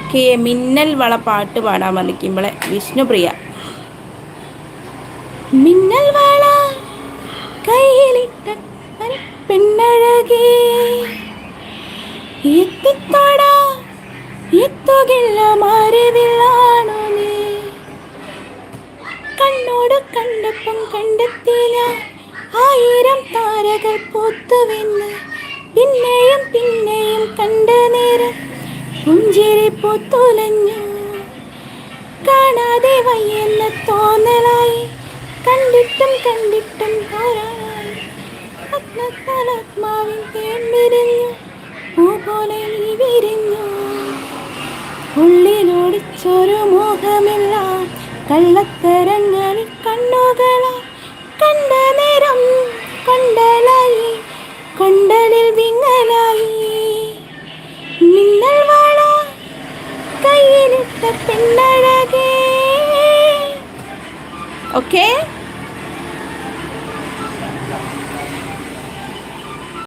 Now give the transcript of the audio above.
Okay, മിന്നൽ വള പാട്ട് പാടാൻ വന്നിക്കുമ്പോളെ വിഷ്ണുപ്രിയ. മിന്നൽ വള കയ്യിലിട്ട പെണ്ണഴകേ, എത്തിത്തോടാ എത്തുകില്ല മറിവിലാണോ നീ. കണ്ണോട് കണ്ടപ്പം കണ്ടെത്തിയില്ല ആയിരം താരകൾ പൂത്തുവെന്ന്. പിന്നെയും പിന്നെയും കണ്ട നേരം പുഞ്ചിരി പൂത്തുലഞ്ഞു. കാണാതെ വയ്യെന്ന തോന്നലായി, കണ്ടിട്ടും കണ്ടിട്ടും ധാരാളമായി. ആത്മാവിൻ തേൻ വിരിഞ്ഞു, പൂ പോലെ നീ വിരിഞ്ഞു. ഉള്ളിലൊടിച്ചൊരു മോഹമെല്ലാം കള്ളത്തരങ്ങളിൽ കണ്ണുകളാ. കണ്ട നേരം കൊണ്ടലായി, കൊണ്ടലിൽ വിങ്ങലായി. മിന്നൽ വള കയ്യിലിട്ട പെണ്ണഴകേ. ഓക്കേ.